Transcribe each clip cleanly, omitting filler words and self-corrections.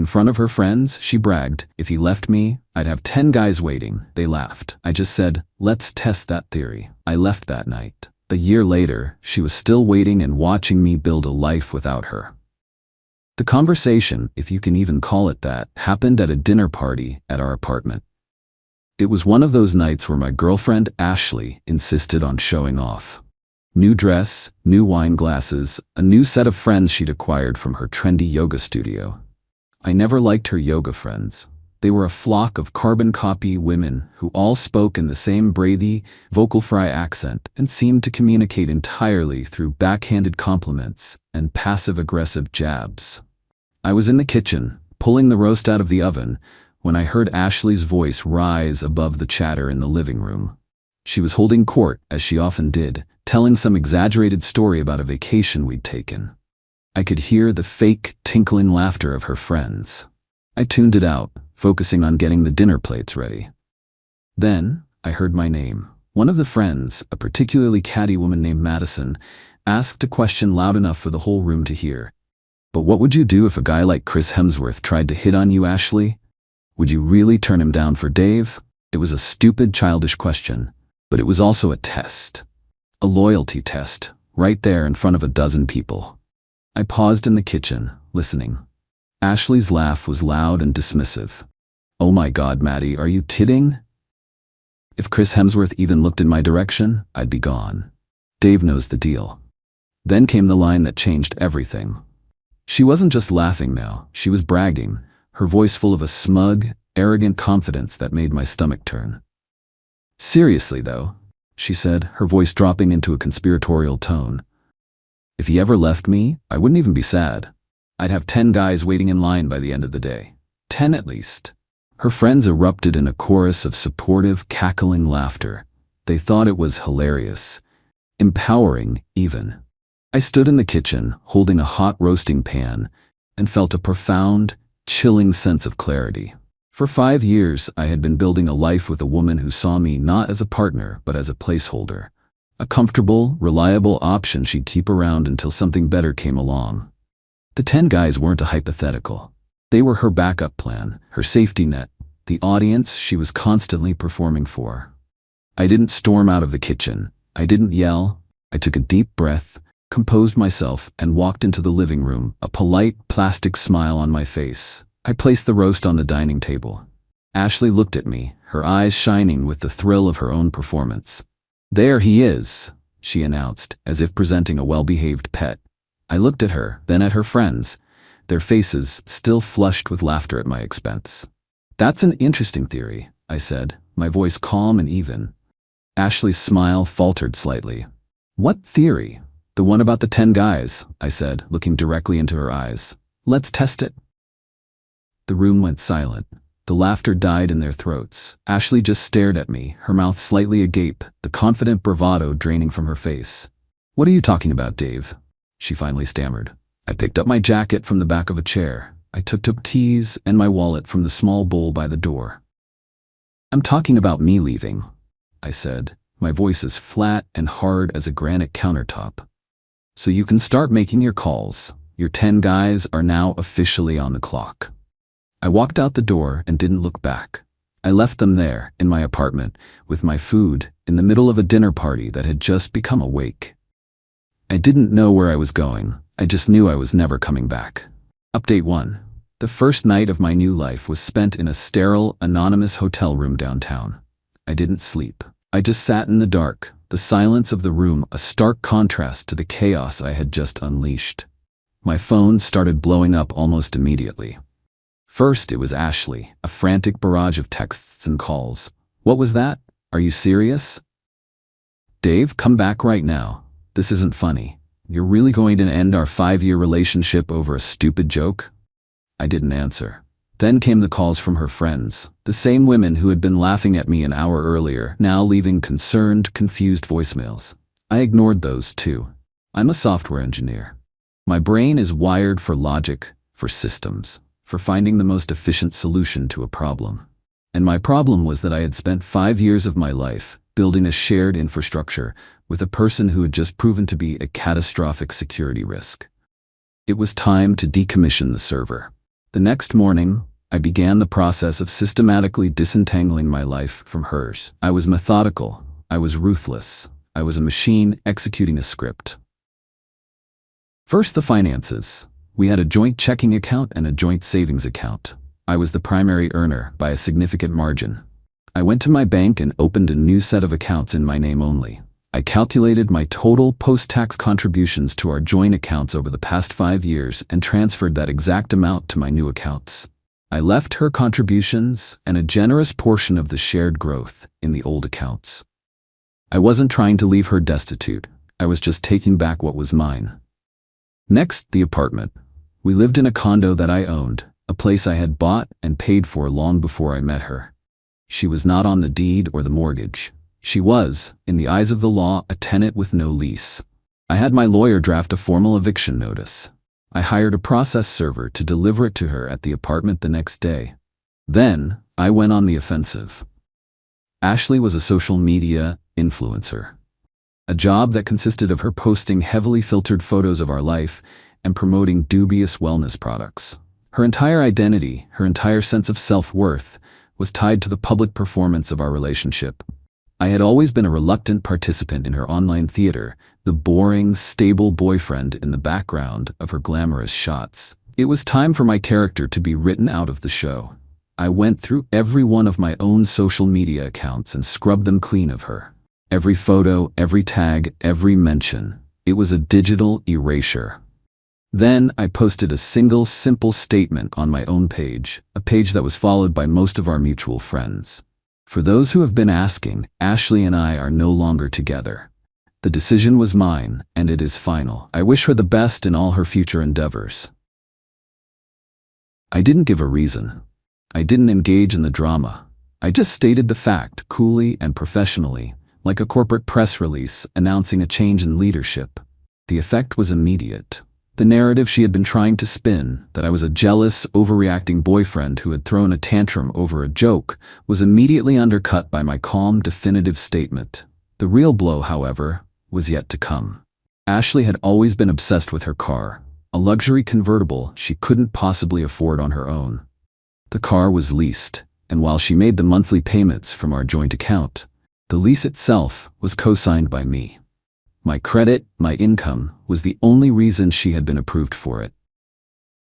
In front of her friends, she bragged, "If he left me, I'd have 10 guys waiting." They laughed. I just said, "Let's test that theory." I left that night. A year later, she was still waiting and watching me build a life without her. The conversation, if you can even call it that, happened at a dinner party at our apartment. It was one of those nights where my girlfriend, Ashley, insisted on showing off. New dress, new wine glasses, a new set of friends she'd acquired from her trendy yoga studio. I never liked her yoga friends. They were a flock of carbon copy women who all spoke in the same breathy, vocal fry accent and seemed to communicate entirely through backhanded compliments and passive-aggressive jabs. I was in the kitchen, pulling the roast out of the oven, when I heard Ashley's voice rise above the chatter in the living room. She was holding court, as she often did, telling some exaggerated story about a vacation we'd taken. I could hear the fake, tinkling laughter of her friends. I tuned it out, focusing on getting the dinner plates ready. Then, I heard my name. One of the friends, a particularly catty woman named Madison, asked a question loud enough for the whole room to hear. "But what would you do if a guy like Chris Hemsworth tried to hit on you, Ashley? Would you really turn him down for Dave?" It was a stupid, childish question, but it was also a test. A loyalty test, right there in front of a dozen people. I paused in the kitchen, listening. Ashley's laugh was loud and dismissive. "Oh my God, Maddie, are you kidding? If Chris Hemsworth even looked in my direction, I'd be gone. Dave knows the deal." Then came the line that changed everything. She wasn't just laughing now, she was bragging, her voice full of a smug, arrogant confidence that made my stomach turn. "Seriously though," she said, her voice dropping into a conspiratorial tone. "If he ever left me, I wouldn't even be sad. I'd have 10 guys waiting in line by the end of the day. 10 at least." Her friends erupted in a chorus of supportive, cackling laughter. They thought it was hilarious. Empowering, even. I stood in the kitchen, holding a hot roasting pan, and felt a profound, chilling sense of clarity. For 5 years, I had been building a life with a woman who saw me not as a partner, but as a placeholder. A comfortable, reliable option she'd keep around until something better came along. The 10 guys weren't a hypothetical. They were her backup plan, her safety net, the audience she was constantly performing for. I didn't storm out of the kitchen. I didn't yell. I took a deep breath, composed myself, and walked into the living room, a polite, plastic smile on my face. I placed the roast on the dining table. Ashley looked at me, her eyes shining with the thrill of her own performance. "There he is," she announced, as if presenting a well-behaved pet. I looked at her, then at her friends, their faces still flushed with laughter at my expense. "That's an interesting theory," I said, my voice calm and even. Ashley's smile faltered slightly. "What theory?" "The one about the 10 guys," I said, looking directly into her eyes. "Let's test it." The room went silent. The laughter died in their throats. Ashley just stared at me, her mouth slightly agape, the confident bravado draining from her face. "What are you talking about, Dave?" she finally stammered. I picked up my jacket from the back of a chair. I took keys and my wallet from the small bowl by the door. "I'm talking about me leaving," I said, my voice as flat and hard as a granite countertop. "So you can start making your calls. Your 10 guys are now officially on the clock." I walked out the door and didn't look back. I left them there, in my apartment, with my food, in the middle of a dinner party that had just become a wake. I didn't know where I was going. I just knew I was never coming back. Update 1. The first night of my new life was spent in a sterile, anonymous hotel room downtown. I didn't sleep. I just sat in the dark, the silence of the room a stark contrast to the chaos I had just unleashed. My phone started blowing up almost immediately. First, it was Ashley, a frantic barrage of texts and calls. "What was that? Are you serious? Dave, come back right now. This isn't funny. You're really going to end our 5-year relationship over a stupid joke?" I didn't answer. Then came the calls from her friends, the same women who had been laughing at me an hour earlier, now leaving concerned, confused voicemails. I ignored those too. I'm a software engineer. My brain is wired for logic, for systems, for finding the most efficient solution to a problem. And my problem was that I had spent 5 years of my life building a shared infrastructure with a person who had just proven to be a catastrophic security risk. It was time to decommission the server. The next morning, I began the process of systematically disentangling my life from hers. I was methodical. I was ruthless. I was a machine executing a script. First, the finances. We had a joint checking account and a joint savings account. I was the primary earner by a significant margin. I went to my bank and opened a new set of accounts in my name only. I calculated my total post-tax contributions to our joint accounts over the past 5 years and transferred that exact amount to my new accounts. I left her contributions and a generous portion of the shared growth in the old accounts. I wasn't trying to leave her destitute. I was just taking back what was mine. Next, the apartment. We lived in a condo that I owned, a place I had bought and paid for long before I met her. She was not on the deed or the mortgage. She was, in the eyes of the law, a tenant with no lease. I had my lawyer draft a formal eviction notice. I hired a process server to deliver it to her at the apartment the next day. Then, I went on the offensive. Ashley was a social media influencer. A job that consisted of her posting heavily filtered photos of our life and promoting dubious wellness products. Her entire identity, her entire sense of self-worth, was tied to the public performance of our relationship. I had always been a reluctant participant in her online theater, the boring, stable boyfriend in the background of her glamorous shots. It was time for my character to be written out of the show. I went through every one of my own social media accounts and scrubbed them clean of her. Every photo, every tag, every mention. It was a digital erasure. Then I posted a single simple statement on my own page, a page that was followed by most of our mutual friends. For those who have been asking, Ashley and I are no longer together. The decision was mine, and it is final. I wish her the best in all her future endeavors. I didn't give a reason. I didn't engage in the drama. I just stated the fact, coolly and professionally, like a corporate press release announcing a change in leadership. The effect was immediate. The narrative she had been trying to spin, that I was a jealous, overreacting boyfriend who had thrown a tantrum over a joke, was immediately undercut by my calm, definitive statement. The real blow, however, was yet to come. Ashley had always been obsessed with her car, a luxury convertible she couldn't possibly afford on her own. The car was leased, and while she made the monthly payments from our joint account, the lease itself was co-signed by me. My credit, my income, was the only reason she had been approved for it.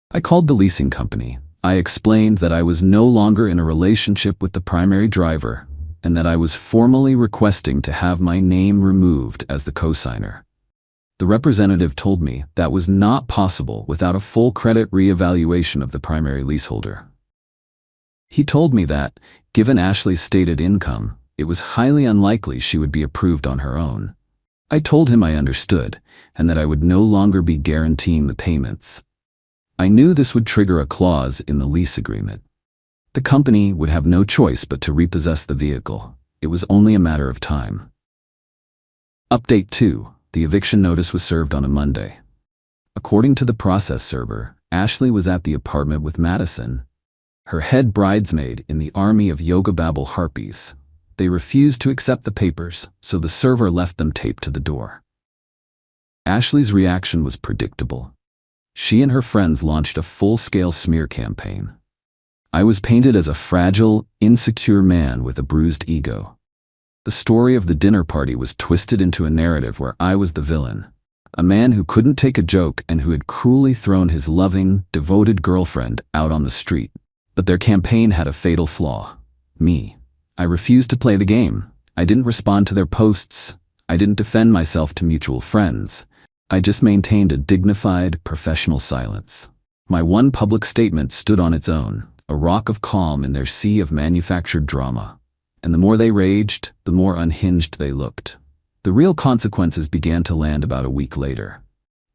I called the leasing company. I explained that I was no longer in a relationship with the primary driver and that I was formally requesting to have my name removed as the co-signer. The representative told me that was not possible without a full credit reevaluation of the primary leaseholder. He told me that, given Ashley's stated income, it was highly unlikely she would be approved on her own. I told him I understood, and that I would no longer be guaranteeing the payments. I knew this would trigger a clause in the lease agreement. The company would have no choice but to repossess the vehicle. It was only a matter of time. Update 2. The eviction notice was served on a Monday. According to the process server, Ashley was at the apartment with Madison, her head bridesmaid in the army of Yoga Babble harpies. They refused to accept the papers, so the server left them taped to the door. Ashley's reaction was predictable. She and her friends launched a full-scale smear campaign. I was painted as a fragile, insecure man with a bruised ego. The story of the dinner party was twisted into a narrative where I was the villain, a man who couldn't take a joke and who had cruelly thrown his loving, devoted girlfriend out on the street. But their campaign had a fatal flaw: me. I refused to play the game. I didn't respond to their posts. I didn't defend myself to mutual friends. I just maintained a dignified, professional silence. My one public statement stood on its own, a rock of calm in their sea of manufactured drama. And the more they raged, the more unhinged they looked. The real consequences began to land about a week later.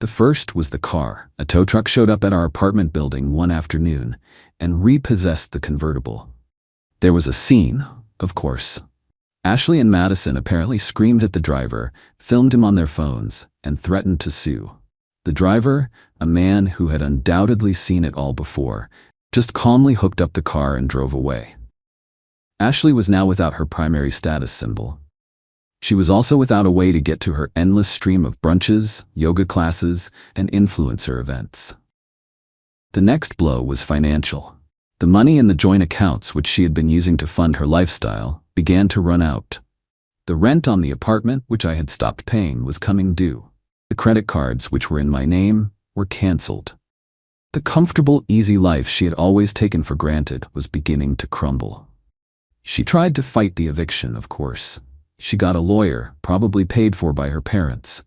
The first was the car. A tow truck showed up at our apartment building one afternoon and repossessed the convertible. There was a scene, of course. Ashley and Madison apparently screamed at the driver, filmed him on their phones, and threatened to sue. The driver, a man who had undoubtedly seen it all before, just calmly hooked up the car and drove away. Ashley was now without her primary status symbol. She was also without a way to get to her endless stream of brunches, yoga classes, and influencer events. The next blow was financial. The money in the joint accounts which she had been using to fund her lifestyle began to run out. The rent on the apartment which I had stopped paying was coming due. The credit cards which were in my name were cancelled. The comfortable, easy life she had always taken for granted was beginning to crumble. She tried to fight the eviction, of course. She got a lawyer, probably paid for by her parents,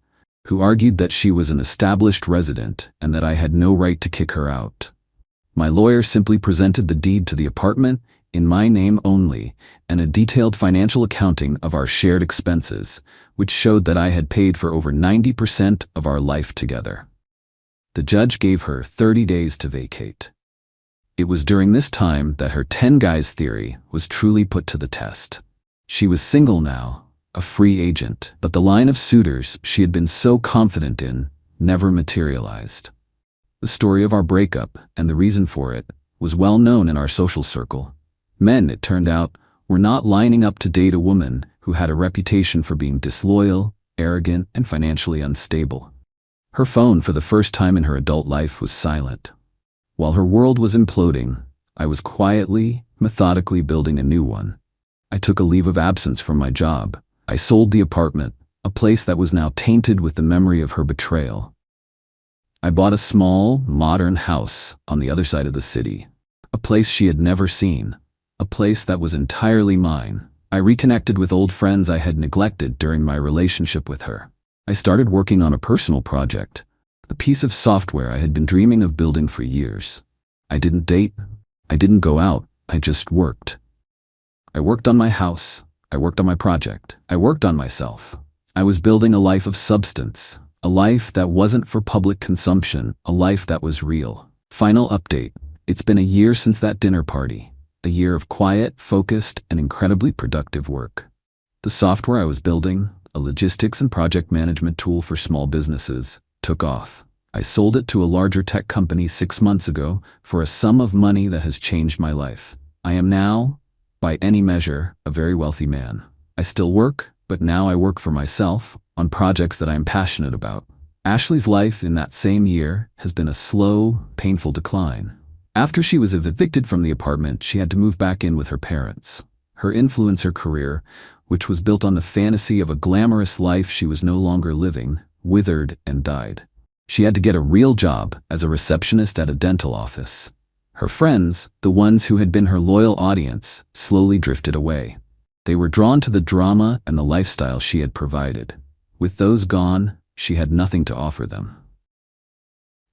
who argued that she was an established resident and that I had no right to kick her out. My lawyer simply presented the deed to the apartment in my name only and a detailed financial accounting of our shared expenses, which showed that I had paid for over 90% of our life together. The judge gave her 30 days to vacate. It was during this time that her 10 guys theory was truly put to the test. She was single now, a free agent, but the line of suitors she had been so confident in never materialized. The story of our breakup and the reason for it was well known in our social circle. Men, it turned out, were not lining up to date a woman who had a reputation for being disloyal, arrogant, and financially unstable. Her phone, for the first time in her adult life, was silent. While her world was imploding, I was quietly, methodically building a new one. I took a leave of absence from my job. I sold the apartment, a place that was now tainted with the memory of her betrayal. I bought a small, modern house on the other side of the city, a place she had never seen, a place that was entirely mine. I reconnected with old friends I had neglected during my relationship with her. I started working on a personal project, a piece of software I had been dreaming of building for years. I didn't date, I didn't go out, I just worked. I worked on my house, I worked on my project, I worked on myself. I was building a life of substance, a life that wasn't for public consumption, a life that was real. Final update: it's been a year since that dinner party, a year of quiet, focused, and incredibly productive work. The software I was building, a logistics and project management tool for small businesses, took off. I sold it to a larger tech company 6 months ago for a sum of money that has changed my life. I am now, by any measure, a very wealthy man. I still work, but now I work for myself, on projects that I am passionate about. Ashley's life in that same year has been a slow, painful decline. After she was evicted from the apartment, she had to move back in with her parents. Her influencer career, which was built on the fantasy of a glamorous life she was no longer living, withered and died. She had to get a real job as a receptionist at a dental office. Her friends, the ones who had been her loyal audience, slowly drifted away. They were drawn to the drama and the lifestyle she had provided. With those gone, she had nothing to offer them.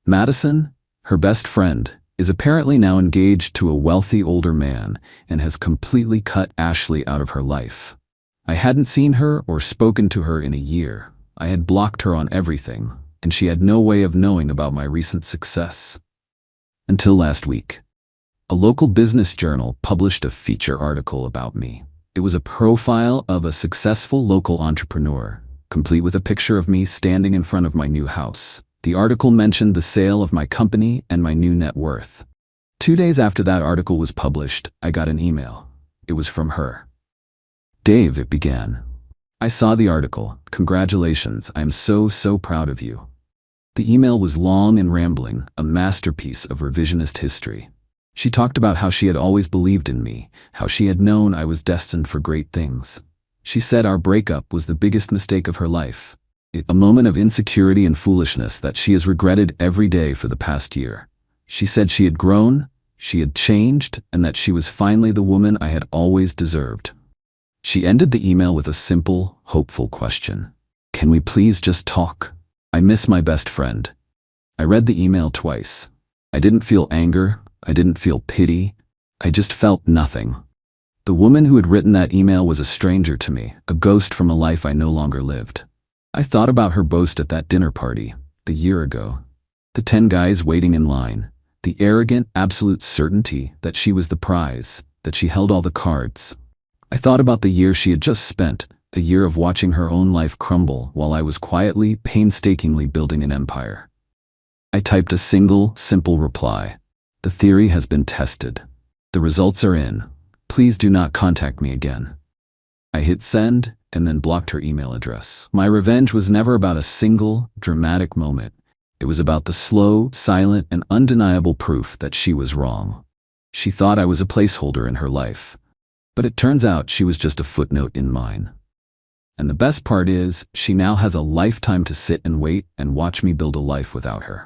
Madison, her best friend, is apparently now engaged to a wealthy older man and has completely cut Ashley out of her life. I hadn't seen her or spoken to her in a year. I had blocked her on everything, and she had no way of knowing about my recent success. Until last week. A local business journal published a feature article about me. It was a profile of a successful local entrepreneur, complete with a picture of me standing in front of my new house. The article mentioned the sale of my company and my new net worth. 2 days after that article was published, I got an email. It was from her. "Dave," it began. "I saw the article. Congratulations, I am so proud of you." The email was long and rambling, a masterpiece of revisionist history. She talked about how she had always believed in me, how she had known I was destined for great things. She said our breakup was the biggest mistake of her life, a moment of insecurity and foolishness that she has regretted every day for the past year. She said she had grown, she had changed, and that she was finally the woman I had always deserved. She ended the email with a simple, hopeful question. "Can we please just talk? I miss my best friend." I read the email twice. I didn't feel anger, I didn't feel pity, I just felt nothing. The woman who had written that email was a stranger to me, a ghost from a life I no longer lived. I thought about her boast at that dinner party, a year ago. The 10 guys waiting in line, the arrogant, absolute certainty that she was the prize, that she held all the cards. I thought about the year she had just spent, a year of watching her own life crumble while I was quietly, painstakingly building an empire. I typed a single, simple reply. "The theory has been tested. The results are in. Please do not contact me again." I hit send and then blocked her email address. My revenge was never about a single, dramatic moment. It was about the slow, silent, and undeniable proof that she was wrong. She thought I was a placeholder in her life. But it turns out she was just a footnote in mine. And the best part is, she now has a lifetime to sit and wait and watch me build a life without her.